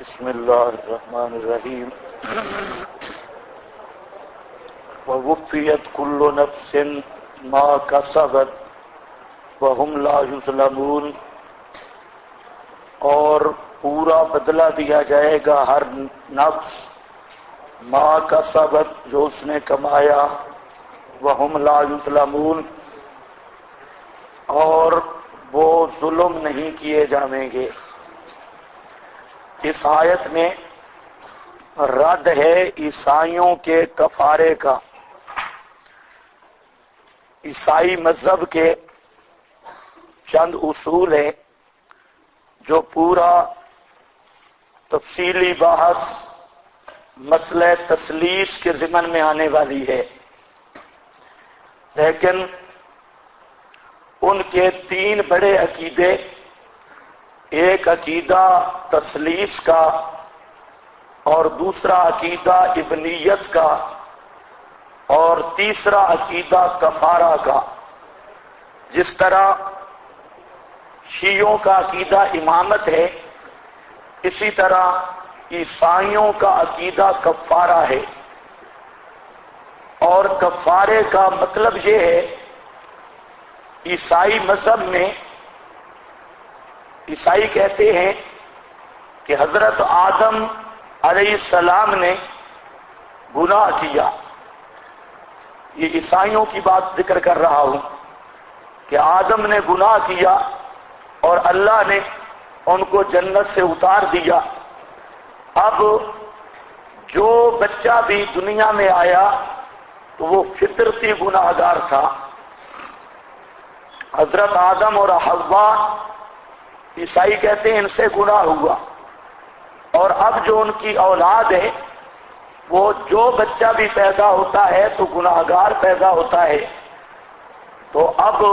بسم اللہ الرحمن الرحیم ووفیت کل نفس ما کسبت وہم لا یظلمون، اور پورا بدلہ دیا جائے گا ہر نفس ما کسبت جو اس نے کمایا، وہم لا یظلمون اور وہ ظلم نہیں کیے جائیں گے۔ اس آیت میں رد ہے عیسائیوں کے کفارے کا۔ عیسائی مذہب کے چند اصول ہیں جو پورا تفصیلی بحث مسئلہ تثلیث کے ضمن میں آنے والی ہے، لیکن ان کے تین بڑے عقیدے، ایک عقیدہ تثلیث کا اور دوسرا عقیدہ ابنیت کا اور تیسرا عقیدہ کفارہ کا۔ جس طرح شیعوں کا عقیدہ امامت ہے، اسی طرح عیسائیوں کا عقیدہ کفارہ ہے، اور کفارے کا مطلب یہ ہے، عیسائی مذہب میں عیسائی کہتے ہیں کہ حضرت آدم علیہ السلام نے گناہ کیا۔ یہ عیسائیوں کی بات ذکر کر رہا ہوں کہ آدم نے گناہ کیا اور اللہ نے ان کو جنت سے اتار دیا۔ اب جو بچہ بھی دنیا میں آیا تو وہ فطرتی گناہگار تھا۔ حضرت آدم اور حوا عیسائی کہتے ہیں ان سے گناہ ہوا، اور اب جو ان کی اولاد ہے وہ جو بچہ بھی پیدا ہوتا ہے تو گناہگار پیدا ہوتا ہے۔ تو اب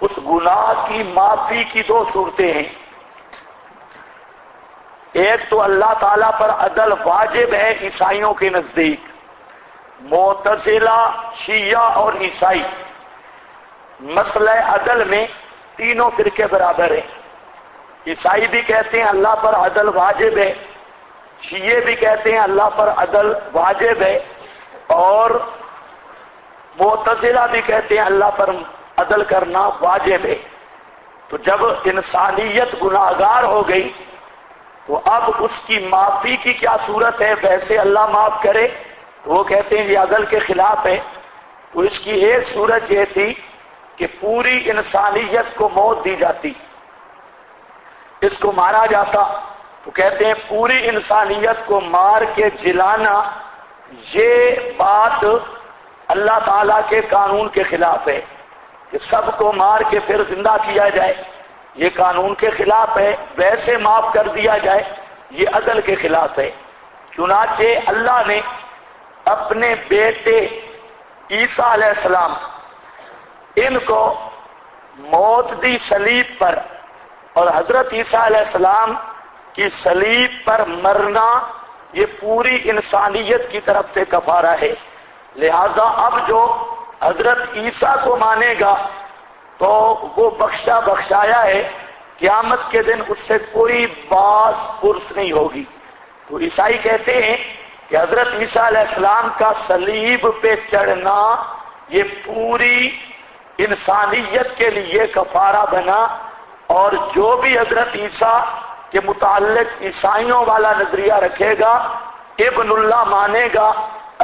اس گناہ کی معافی کی دو صورتیں ہیں۔ ایک تو اللہ تعالیٰ پر عدل واجب ہے عیسائیوں کے نزدیک، معتزلہ، شیعہ اور عیسائی مسئلہ عدل میں تینوں فرقے برابر ہیں۔ عیسائی بھی کہتے ہیں اللہ پر عدل واجب ہے، شیعہ بھی کہتے ہیں اللہ پر عدل واجب ہے، اور معتزلہ بھی کہتے ہیں اللہ پر عدل کرنا واجب ہے۔ تو جب انسانیت گناہگار ہو گئی تو اب اس کی معافی کی کیا صورت ہے؟ ویسے اللہ معاف کرے تو وہ کہتے ہیں یہ عدل کے خلاف ہے۔ تو اس کی ایک صورت یہ تھی کہ پوری انسانیت کو موت دی جاتی، اس کو مارا جاتا۔ تو کہتے ہیں پوری انسانیت کو مار کے جلانا، یہ بات اللہ تعالیٰ کے قانون کے خلاف ہے کہ سب کو مار کے پھر زندہ کیا جائے، یہ قانون کے خلاف ہے۔ ویسے معاف کر دیا جائے، یہ عدل کے خلاف ہے۔ چنانچہ اللہ نے اپنے بیٹے عیسیٰ علیہ السلام ان کو موت دی صلیب پر، اور حضرت عیسیٰ علیہ السلام کی صلیب پر مرنا یہ پوری انسانیت کی طرف سے کفارہ ہے۔ لہذا اب جو حضرت عیسیٰ کو مانے گا تو وہ بخشایا ہے، قیامت کے دن اس سے کوئی باس پرس نہیں ہوگی۔ تو عیسائی کہتے ہیں کہ حضرت عیسیٰ علیہ السلام کا صلیب پہ چڑھنا یہ پوری انسانیت کے لیے کفارہ بنا، اور جو بھی حضرت عیسیٰ کے متعلق عیسائیوں والا نظریہ رکھے گا، ابن اللہ مانے گا،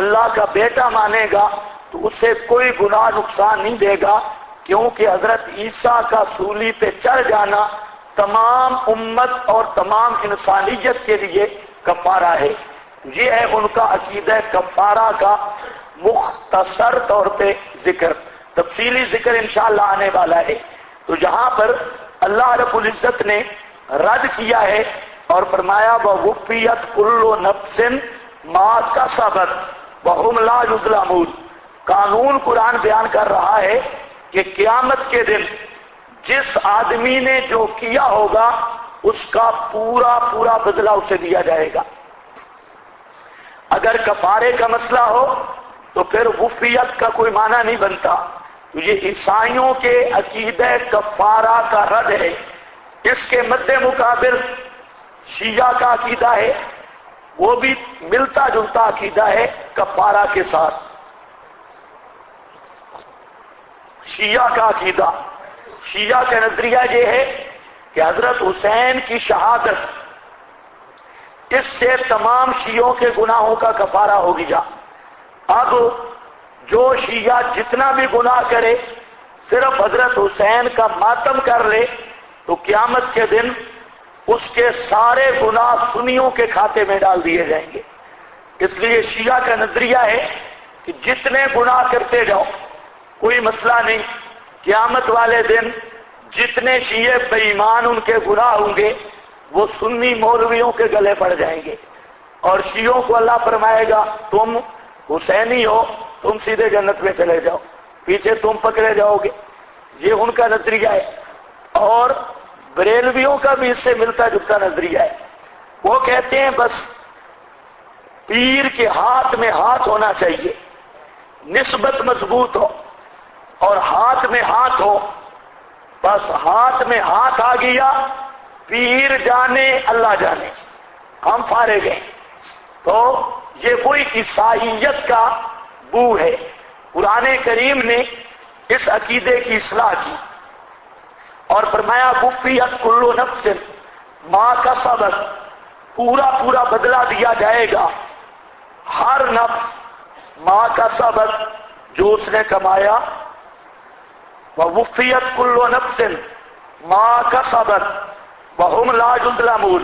اللہ کا بیٹا مانے گا، تو اسے کوئی گناہ نقصان نہیں دے گا، کیونکہ حضرت عیسیٰ کا سولی پہ چڑھ جانا تمام امت اور تمام انسانیت کے لیے کفارہ ہے۔ یہ ہے ان کا عقیدہ کفارہ کا مختصر طور پہ ذکر۔ تفصیلی ذکر انشاءاللہ آنے والا ہے۔ تو جہاں پر اللہ رب العزت نے رد کیا ہے اور فرمایا وَوُفِّيَتْ كُلُّ نَفْسٍ مَا كَسَبَتْ وَهُمْ لَا يُظْلَمُونَ، قانون قرآن بیان کر رہا ہے کہ قیامت کے دن جس آدمی نے جو کیا ہوگا اس کا پورا بدلہ اسے دیا جائے گا۔ اگر کفارے کا مسئلہ ہو تو پھر وفیت کا کوئی معنی نہیں بنتا۔ تو یہ عیسائیوں کے عقیدہ کفارہ کا رد ہے۔ اس کے مد مقابل شیعہ کا عقیدہ ہے وہ بھی ملتا جلتا عقیدہ ہے کفارہ کے ساتھ. شیعہ کا عقیدہ، شیعہ کا نظریہ یہ ہے کہ حضرت حسین کی شہادت اس سے تمام شیعوں کے گناہوں کا کفارہ ہو گیا. اب جو شیعہ جتنا بھی گناہ کرے صرف حضرت حسین کا ماتم کر لے تو قیامت کے دن اس کے سارے گناہ سنیوں کے کھاتے میں ڈال دیے جائیں گے. اس لیے شیعہ کا نظریہ ہے کہ جتنے گناہ کرتے جاؤ کوئی مسئلہ نہیں، قیامت والے دن جتنے شیعہ بے ایمان ان کے گناہ ہوں گے وہ سنی مولویوں کے گلے پڑ جائیں گے، اور شیعوں کو اللہ فرمائے گا تم حسینی ہو، تم سیدھے جنت میں چلے جاؤ، پیچھے تم پکڑے جاؤ گے. یہ ان کا نظریہ ہے. اور بریلویوں کا بھی اس سے ملتا جلتا نظریہ ہے. وہ کہتے ہیں بس پیر کے ہاتھ میں ہاتھ ہونا چاہیے، نسبت مضبوط ہو اور ہاتھ میں ہاتھ ہو. بس ہاتھ میں ہاتھ آ گیا، پیر جانے اللہ جانے، ہم فارغ ہیں. تو یہ وہی عیسائیت کا بو ہے. قرآن کریم نے اس عقیدے کی اصلاح کی اور فرمایا وفیت کل نفس ما کسبت، پورا پورا بدلہ دیا جائے گا ہر نفس ما کسبت جو اس نے کمایا. وفیت کل نفس ما کسبت وہم لا یظلمون،